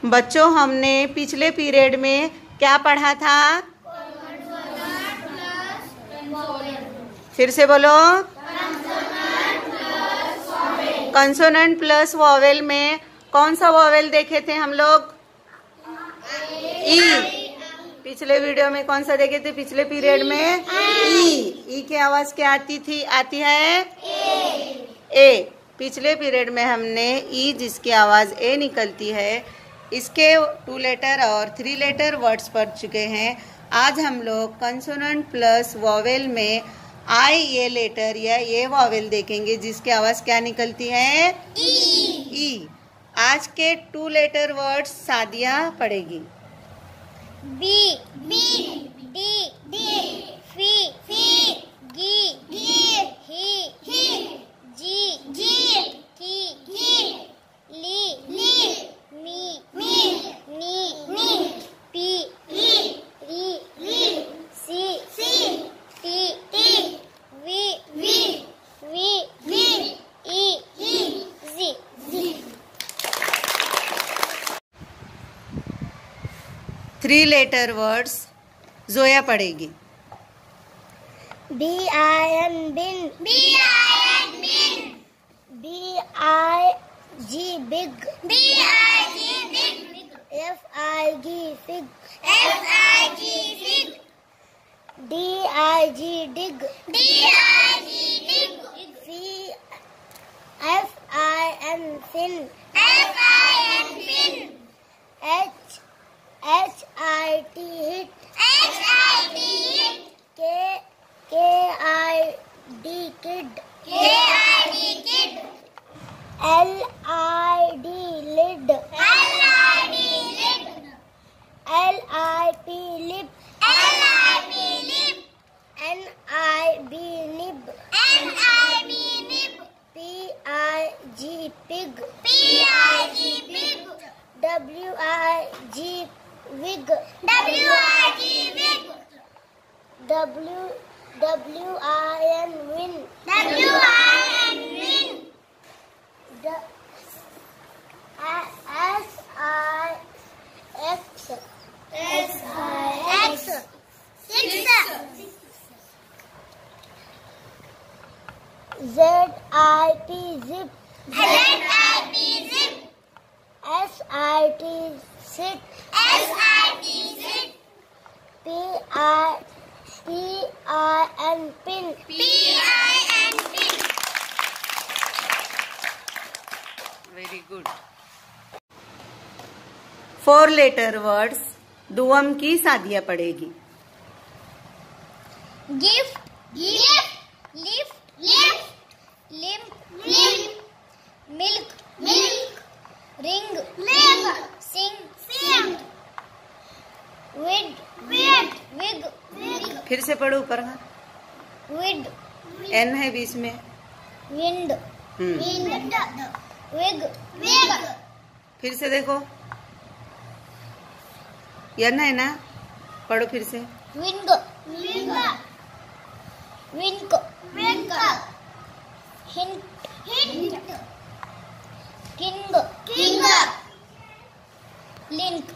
बच्चों, हमने पिछले पीरियड में क्या पढ़ा था? फिर से बोलो। कंसोनेंट प्लस वॉवेल में कौन सा वॉवेल देखे थे हम लोग? ई। पिछले वीडियो में कौन सा देखे थे? पिछले पीरियड में ई की आवाज क्या आती थी? आती है ए। पिछले पीरियड में हमने ई जिसकी आवाज ए निकलती है, इसके 2 लेटर और 3 लेटर वर्ड्स पढ़ चुके हैं। आज हम लोग कंसोनेंट प्लस वॉवेल में आई ये लेटर या ये वॉवेल देखेंगे जिसकी आवाज क्या निकलती है? ई। आज के 2 लेटर वर्ड्स सादिया पढ़ेगी। बी डी डी फी गी ही जी टी ली मी नी पी री सी टी वी ई जी। 3 लेटर वर्ड्स जोया पढ़ेगी। BIN bin BIG big FIG fig DIG dig FIN fin HIT hit KID kid LID lid LIP lip NIB nib PIG pig WIG wig WIN win SIX ZIP zip SIT sit PIN pin very good. 4 letter words दुअम की सादिया पढ़ेगी। Gift lift limp milk ring sing wig फिर से पढ़ो ऊपर का। विड N है बीच में। विंड विग फिर से देखो, एन है ना, पढ़ो फिर से। Wing hint king link